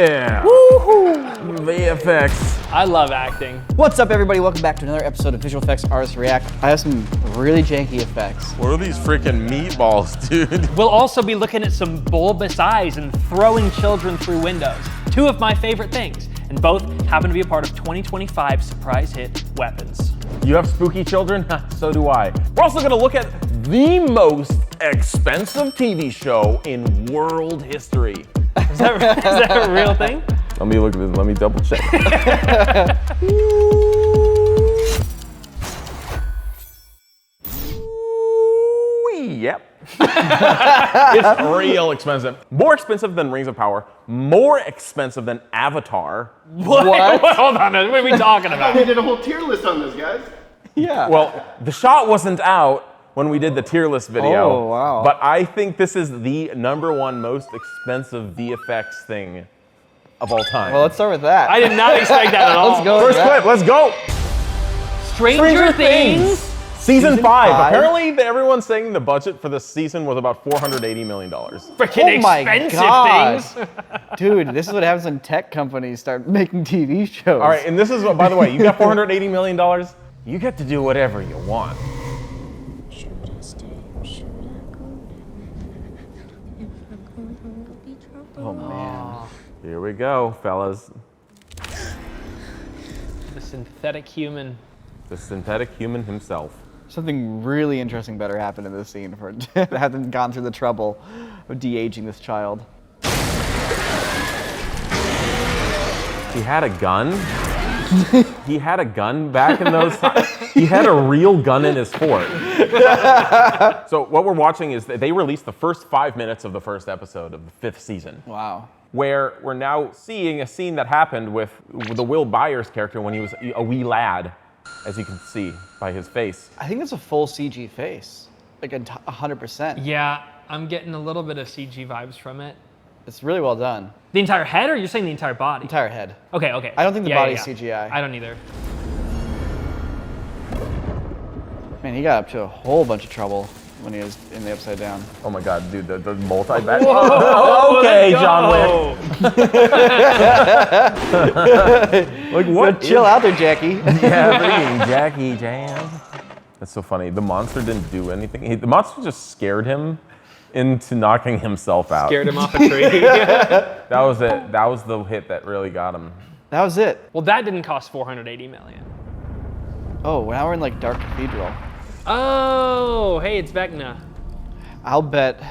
Yeah! Woohoo! VFX. I love acting. What's up, everybody? Welcome back to another episode of Visual Effects Artists React. I have some really janky effects. What are these freaking meatballs, dude? We'll also be looking at some bulbous eyes and throwing children through windows. Two of my favorite things, and both happen to be a part of 2025's surprise hit, Weapons. You have spooky children? So do I. We're also gonna look at the most expensive TV show in world history. Is that a real thing? Let me look at this, let me double check. Yep. It's real expensive. More expensive than Rings of Power. More expensive than Avatar. What? Hold on, what are we talking about? They did a whole tier list on this, guys. Yeah. Well, the shot wasn't out when we did the tier list video. Oh, wow. But I think this is the #1 most expensive VFX thing of all time. Well, let's start with that. I did not expect that at all. Let's go. First clip, let's go. Stranger Things. Season 5. 5? Apparently, everyone's saying the budget for this season was about $480 million. Freaking Oh my expensive God. things. Dude, this is what happens when tech companies start making TV shows. All right, and this is what, by the way, you got $480 million, you get to do whatever you want. Oh, man. Here we go, fellas. The synthetic human. The synthetic human himself. Something really interesting better happened in this scene for it hasn't gone through the trouble of de-aging this child. He had a gun? He had a gun back in those times? He had a real gun in his fort. So what we're watching is that they released the first 5 minutes of the first episode of the 5th season. Wow. Where we're now seeing a scene that happened with the Will Byers character when he was a wee lad, as you can see by his face. I think it's a full CG face. Like 100%. Yeah, I'm getting a little bit of CG vibes from it. It's really well done. The entire head, or you're saying the entire body? Entire head. Okay, okay. I don't think the Yeah, body's yeah. CGI. I don't either. Man, he got up to a whole bunch of trouble when he was in the Upside Down. Oh my God, dude, the multi-back. Okay, John Wick. Like what? Chill out there, Jackie. Yeah, freaking Jackie Chan. That's so funny. The monster didn't do anything. The monster just scared him into knocking himself out. Scared him off a tree. That was it. That was the hit that really got him. That was it. Well, that didn't cost $480 million. Oh, now we're in like Dark Cathedral. Oh, hey, it's Vecna. I'll bet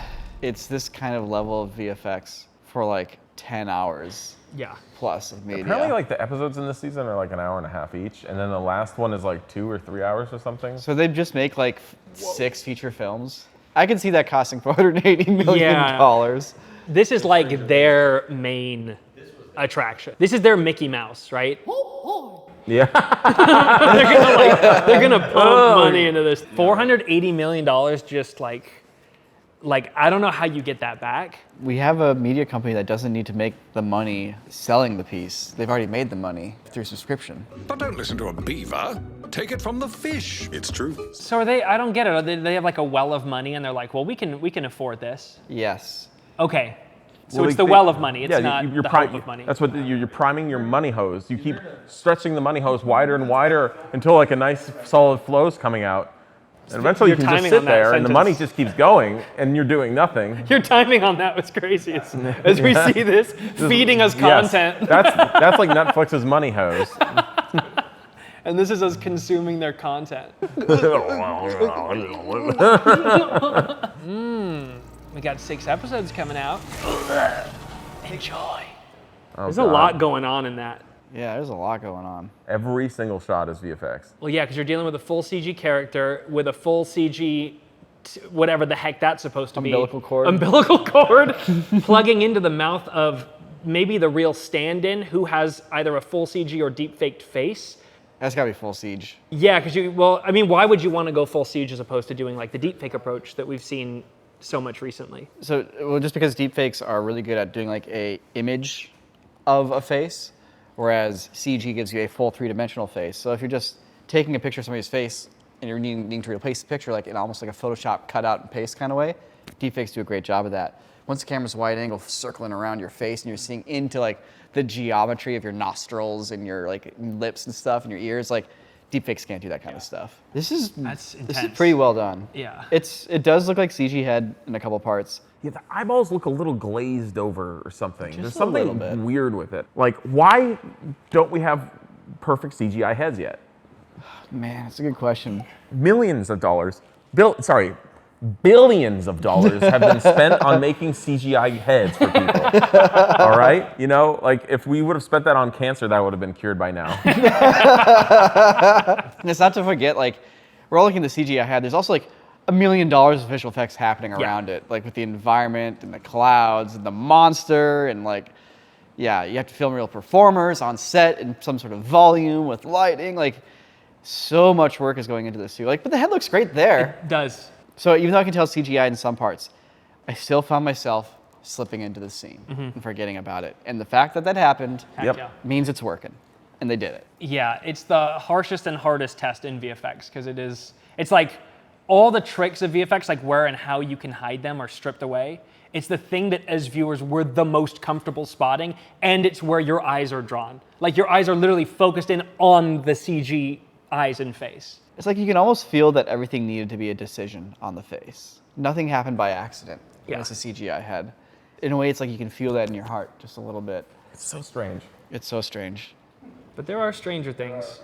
it's this kind of level of VFX for like 10 hours Yeah. plus of media. Apparently, like the episodes in this season are like an hour and a half each, and then the last one is like 2 or 3 hours or something. So they just make like 6 feature films. I can see that costing $480 million. Yeah. This is like their main attraction. This is their Mickey Mouse, right? Yeah. they're gonna pump money into this. $480 million just like I don't know how you get that back. We have a media company that doesn't need to make the money selling the piece. They've already made the money through subscription. But don't listen to a beaver. Take it from the fish. It's true. So are they, I don't get it. Are they have like a well of money and they're like, well, we can afford this. Yes. Okay. So Well, it's the well of money. It's yeah, not you're the hope of money. That's what you're priming your money hose. You keep stretching the money hose wider and wider until like a nice solid flow's coming out. And eventually you Your can just timing sit on that there and the money sentence. just keeps going and you're doing nothing. Your timing on that was crazy. As we see this, feeding us Yes, content. that's like Netflix's money hose. And this is us consuming their content. We got 6 episodes coming out. Enjoy. Oh, There's a God. lot going on in that. Yeah, there's a lot going on. Every single shot is VFX. Well, yeah, because you're dealing with a full CG character with a full CG, whatever the heck that's supposed to Umbilical be. cord. Umbilical cord. Plugging into the mouth of maybe the real stand-in who has either a full CG or deep-faked face. That's gotta be full siege. Yeah, because why would you want to go full siege as opposed to doing like the deepfake approach that we've seen so much recently? So, well, just because deepfakes are really good at doing like a image of a face, whereas CG gives you a full 3-dimensional face. So if you're just taking a picture of somebody's face and you're needing to replace the picture like in almost like a Photoshop cut out and paste kind of way, Deepfakes do a great job of that. Once the camera's wide angle circling around your face and you're seeing into like the geometry of your nostrils and your like lips and stuff and your ears, like deepfakes can't do that kind of stuff. This is pretty well done. Yeah. It does look like CG head in a couple parts. Yeah, the eyeballs look a little glazed over or something. There's a little bit. something weird with it. Like, why don't we have perfect CGI heads yet? Man, that's a good question. Millions of dollars, billions of dollars have been spent on making CGI heads for people. All right? You know, like if we would have spent that on cancer, that would have been cured by now. And it's not to forget, like, we're all looking at the CGI head. There's also like $1 million of visual effects happening around it, like with the environment and the clouds and the monster and like, yeah, you have to film real performers on set in some sort of volume with lighting. Like, so much work is going into this too. Like, but the head looks great there. It does. So even though I can tell CGI in some parts, I still found myself slipping into the scene and forgetting about it. And the fact that that happened Heck yeah. means it's working. And they did it. Yeah, it's the harshest and hardest test in VFX because it's like all the tricks of VFX, like where and how you can hide them, are stripped away. It's the thing that as viewers we're the most comfortable spotting, and it's where your eyes are drawn. Like your eyes are literally focused in on the CG eyes and face. It's like you can almost feel that everything needed to be a decision on the face. Nothing happened by accident. Yeah. It's a CGI head. In a way, it's like you can feel that in your heart just a little bit. It's so strange. It's so strange. But there are stranger things.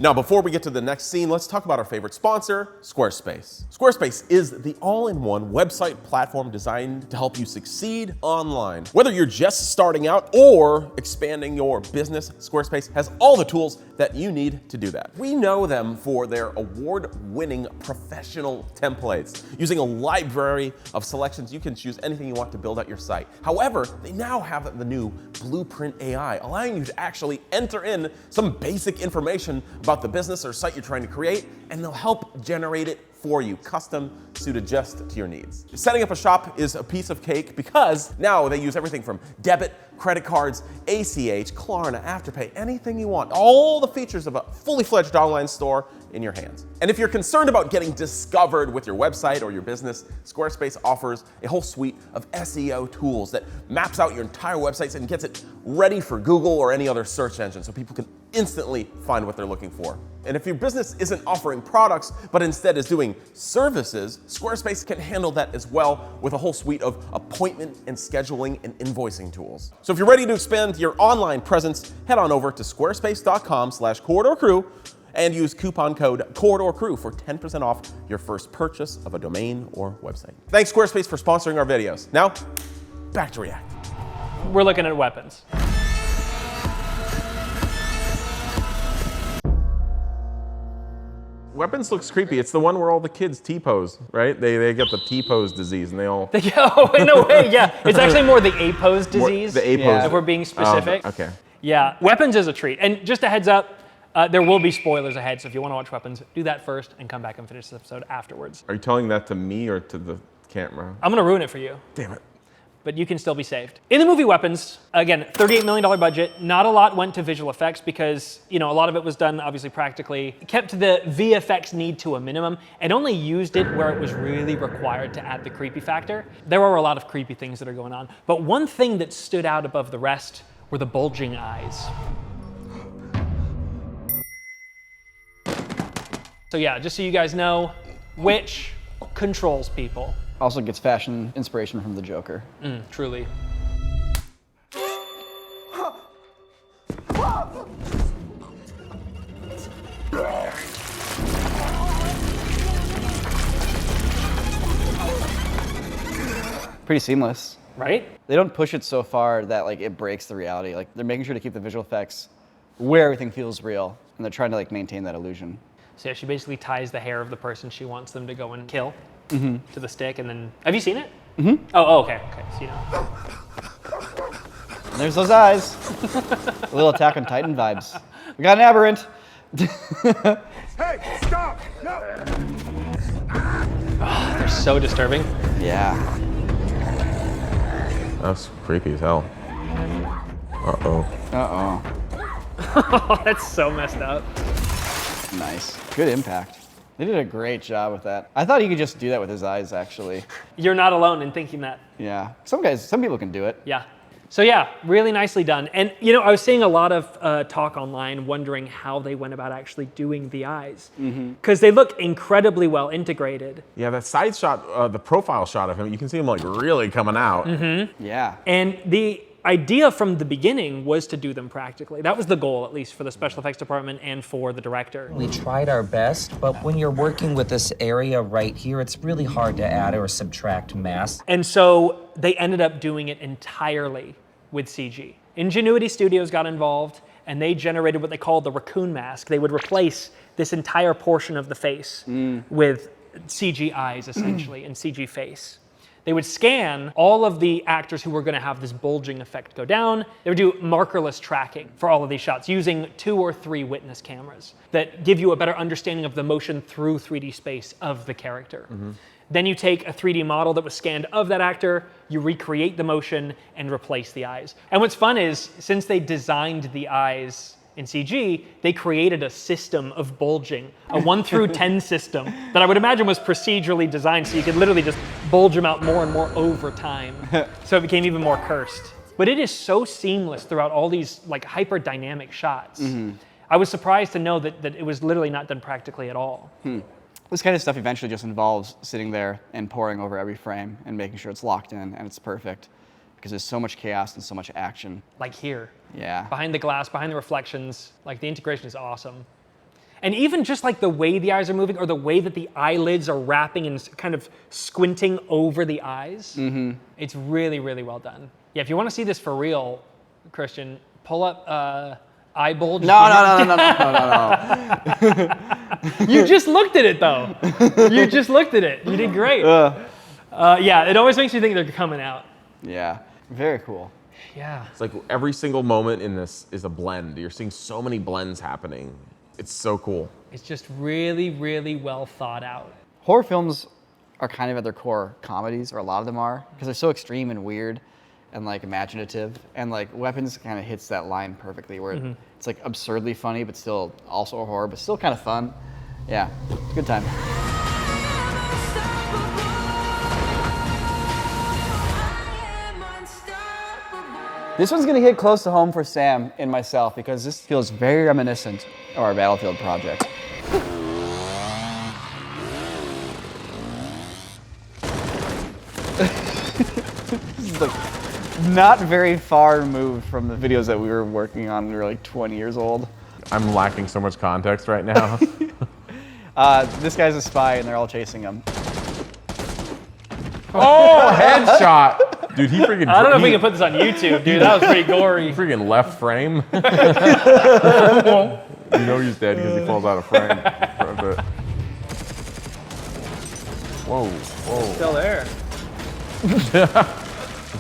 Now, before we get to the next scene, let's talk about our favorite sponsor, Squarespace. Squarespace is the all-in-one website platform designed to help you succeed online. Whether you're just starting out or expanding your business, Squarespace has all the tools that you need to do that. We know them for their award-winning professional templates. Using a library of selections, you can choose anything you want to build out your site. However, they now have the new Blueprint AI, allowing you to actually enter in some basic information about the business or site you're trying to create, and they'll help generate it for you, custom suited just to your needs. Setting up a shop is a piece of cake because now they use everything from debit, credit cards, ACH, Klarna, Afterpay, anything you want. All the features of a fully fledged online store in your hands. And if you're concerned about getting discovered with your website or your business, Squarespace offers a whole suite of SEO tools that maps out your entire websites and gets it ready for Google or any other search engine so people can instantly find what they're looking for. And if your business isn't offering products, but instead is doing services, Squarespace can handle that as well with a whole suite of appointment and scheduling and invoicing tools. So if you're ready to expand your online presence, head on over to squarespace.com/corridorcrew and use coupon code CorridorCrew for 10% off your first purchase of a domain or website. Thanks Squarespace for sponsoring our videos. Now, back to React. We're looking at weapons. Weapons looks creepy. It's the one where all the kids T-pose, right? They get the T-pose disease and they all... Oh, in a way, yeah. It's actually more the A-pose disease, the A-pose. if we're being specific. Okay. Yeah, Weapons is a treat. And just a heads up, there will be spoilers ahead, so if you want to watch Weapons, do that first and come back and finish this episode afterwards. Are you telling that to me or to the camera? I'm going to ruin it for you. Damn it. But you can still be saved. In the movie Weapons, again, $38 million budget. Not a lot went to visual effects because, you know, a lot of it was done obviously practically. Kept the VFX need to a minimum and only used it where it was really required to add the creepy factor. There are a lot of creepy things that are going on. But one thing that stood out above the rest were the bulging eyes. So yeah, just so you guys know, which controls people. Also gets fashion inspiration from the Joker. Truly. Pretty seamless. Right? They don't push it so far that like it breaks the reality. Like they're making sure to keep the visual effects where everything feels real, and they're trying to like maintain that illusion. So yeah, she basically ties the hair of the person she wants them to go and kill to the stick, and then, have you seen it? Oh, okay, so you know. And there's those eyes. A little Attack on Titan vibes. We got an aberrant. Hey, stop! No! They're so disturbing. Yeah. That's creepy as hell. Uh-oh. Uh-oh. That's so messed up. Nice. Good impact. They did a great job with that. I thought he could just do that with his eyes, actually. You're not alone in thinking that. Yeah. Some people can do it. Yeah. So yeah, really nicely done. And you know, I was seeing a lot of talk online wondering how they went about actually doing the eyes. Because they look incredibly well integrated. Yeah, that side shot, the profile shot of him, you can see him like really coming out. Yeah. And the idea from the beginning was to do them practically. That was the goal, at least for the special effects department and for the director. We tried our best, but when you're working with this area right here, it's really hard to add or subtract mass. And so they ended up doing it entirely with CG. Ingenuity Studios got involved and they generated what they called the raccoon mask. They would replace this entire portion of the face with CG eyes, essentially, and CG face. They would scan all of the actors who were going to have this bulging effect go down. They would do markerless tracking for all of these shots using 2 or 3 witness cameras that give you a better understanding of the motion through 3D space of the character. Then you take a 3D model that was scanned of that actor, you recreate the motion and replace the eyes. And what's fun is, since they designed the eyes in CG, they created a system of bulging, a 1 through 10 system that I would imagine was procedurally designed so you could literally just bulge them out more and more over time. So it became even more cursed. But it is so seamless throughout all these like hyper dynamic shots. I was surprised to know that it was literally not done practically at all. This kind of stuff eventually just involves sitting there and poring over every frame and making sure it's locked in and it's perfect. Because there's so much chaos and so much action. Like here. Yeah. Behind the glass, behind the reflections, like the integration is awesome. And even just like the way the eyes are moving or the way that the eyelids are wrapping and kind of squinting over the eyes, it's really, really well done. Yeah, if you want to see this for real, Christian, pull up eye bulge. No. You just looked at it though. You just looked at it. You did great. Yeah, it always makes me think they're coming out. Yeah, very cool. Yeah. It's like every single moment in this is a blend. You're seeing so many blends happening. It's so cool. It's just really, really well thought out. Horror films are kind of at their core comedies, or a lot of them are, because they're so extreme and weird and like imaginative. And like Weapons kind of hits that line perfectly where it's like absurdly funny, but still also a horror, but still kind of fun. Yeah, it's a good time. This one's gonna hit close to home for Sam and myself because this feels very reminiscent of our Battlefield project. This is like not very far removed from the videos that we were working on when we were like 20 years old. I'm lacking so much context right now. This guy's a spy and they're all chasing him. Oh, headshot! Dude, he freaking. I don't know if we can put this on YouTube, dude. That was pretty gory. Freaking left frame. You know he's dead because he falls out of frame. For a bit. Whoa. Still there.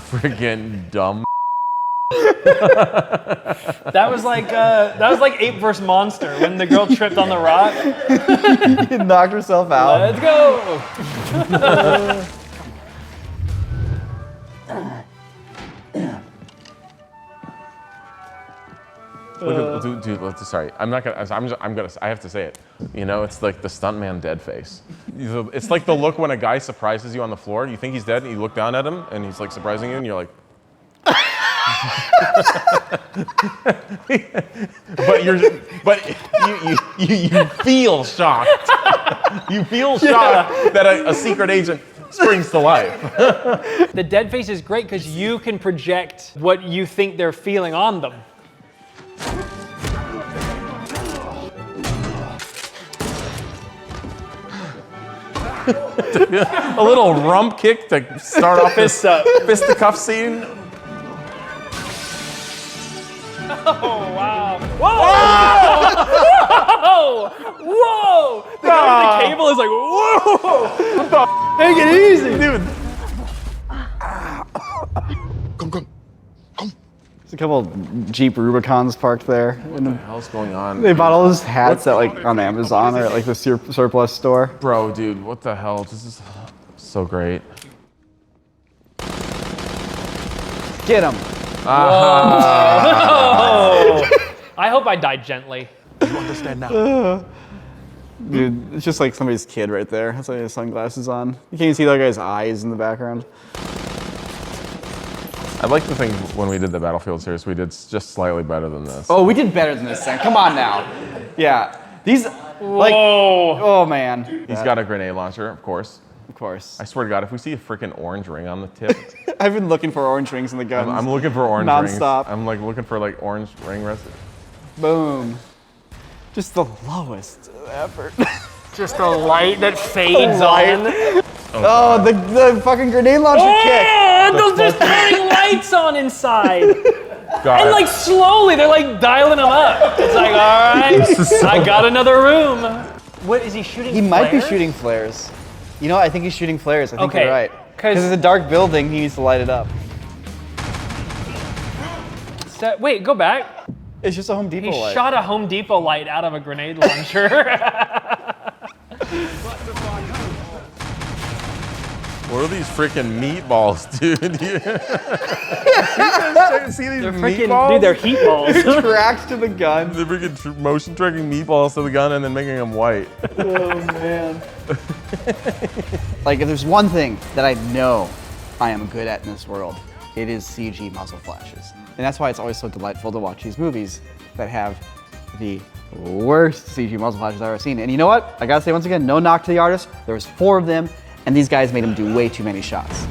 Freaking dumb. That was like Ape vs. Monster when the girl tripped on the rock. Knocked herself out. Let's go. Look at, dude, sorry. I'm not gonna. I have to say it. You know, it's like the stuntman dead face. It's like the look when a guy surprises you on the floor. You think he's dead, and you look down at him, and he's like surprising you, and you're like. but you feel shocked. You feel shocked that a secret agent springs to life. The dead face is great because you can project what you think they're feeling on them. A little rump kick to start off this fisticuff scene. Oh, wow. Whoa! Whoa! The guy with the cable is like, whoa! Take it easy, dude. Come. There's a couple Jeep Rubicons parked there. What the hell's going on? They bought all those hats at like on Amazon or at like the surplus store. Bro, dude, what the hell? This is so great. Get him. Oh! I hope I died gently. You understand now? Dude, it's just like somebody's kid right there. That's why he has sunglasses on. You can't even see that guy's eyes in the background. I'd like to think when we did the Battlefield series, we did just slightly better than this. Oh, we did better than this thing. Come on now. Yeah. These, like, Whoa. oh man. He's got a grenade launcher, of course. Of course. I swear to God, if we see a freaking orange ring on the tip, I've been looking for orange rings in the guns. I'm looking for orange Non-stop. rings. I'm like looking for like orange ring rest. Boom. Just the lowest effort. Just a light that fades light. on. Oh, the fucking grenade launcher kick. And they're just turning lights on inside. God. And like slowly, they're like dialing them up. It's like, all right, I got another room. What is he shooting? He might be flares? shooting flares. You know, I think he's shooting flares. I think Okay, you're right. 'cause- Because it's a dark building, he needs to light it up. Wait, go back. It's just a Home Depot He light. shot a Home Depot light out of a grenade launcher. What are these freaking meatballs, dude? You guys see these They're freaking, meatballs? dude, they're heat balls. Tracks to the gun. They're freaking motion tracking meatballs to the gun and then making them white. Oh man. Like if there's one thing that I know I am good at in this world, it is CG muzzle flashes. And that's why it's always so delightful to watch these movies that have the worst CG muzzle flashes I've ever seen. And you know what? I gotta say once again, no knock to the artist. There was 4 of them, and these guys made him do way too many shots.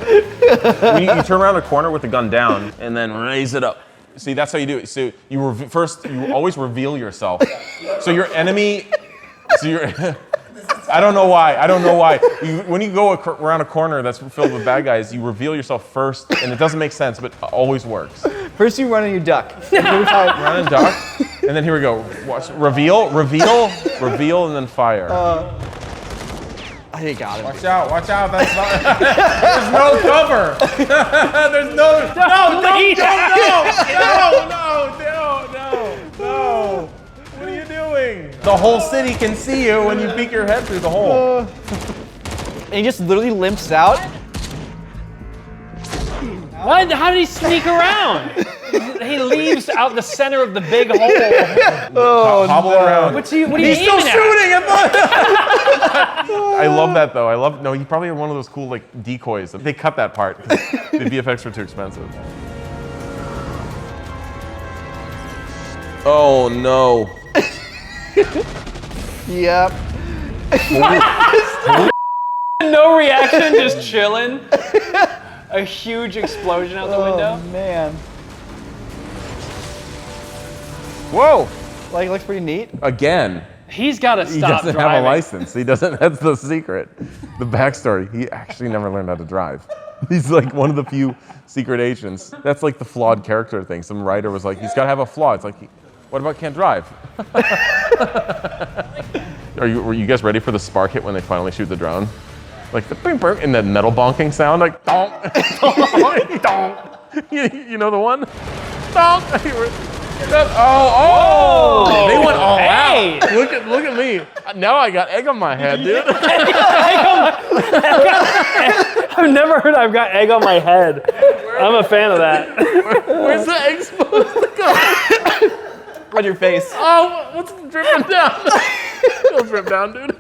You turn around a corner with the gun down and then raise it up. See, that's how you do it. So first, you always reveal yourself. So your enemy, I don't know why. When you go around a corner that's filled with bad guys, you reveal yourself first, and it doesn't make sense, but it always works. First you run and you duck. Run and duck, and then here we go. Watch, reveal, and then fire. I think got him. Watch out, that's not, there's no cover. There's no, no. What are you doing? The whole city can see you when you peek your head through the hole. And he just literally limps out. What? How did he sneak around? He leaves out the center of the big hole. Hobble around. What are you He's still aiming at? shooting at I love that though. No, he probably had one of those cool like decoys. They cut that part because the VFX were too expensive. Oh no. Yep. No reaction, just chilling. A huge explosion out the window. Oh man. Whoa. Like, looks pretty neat. Again. He's got to He stop doesn't driving. have a license. He doesn't. That's the secret. The backstory. He actually never learned how to drive. He's like one of the few secret agents. That's like the flawed character thing. Some writer was like, he's got to have a flaw. It's like, what about can't drive? Were you guys ready for the spark hit when they finally shoot the drone? Like the bing bing and the metal bonking sound, like donk, donk. You know the one? Donk. Oh! They went all Hey! out. Look at me. Now I got egg on my head, dude. I've never heard I've got egg on my head. I'm a fan of that. Where's the egg supposed to go? On your face. Oh, what's dripping down? It'll drip down, dude.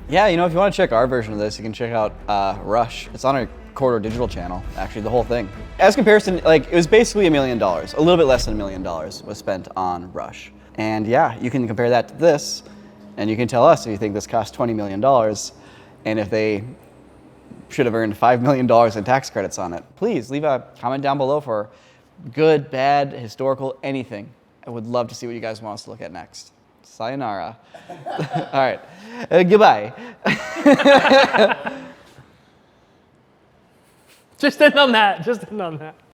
Yeah, you know, if you want to check our version of this, you can check out Rush. It's on our Corridor Digital channel, actually, the whole thing. As comparison, like, it was basically $1 million. A little bit less than $1 million was spent on Rush. And yeah, you can compare that to this, and you can tell us if you think this cost $20 million, and if they should have earned $5 million in tax credits on it. Please leave a comment down below for good, bad, historical, anything. I would love to see what you guys want us to look at next. Sayonara. All right. Goodbye. Just end on that.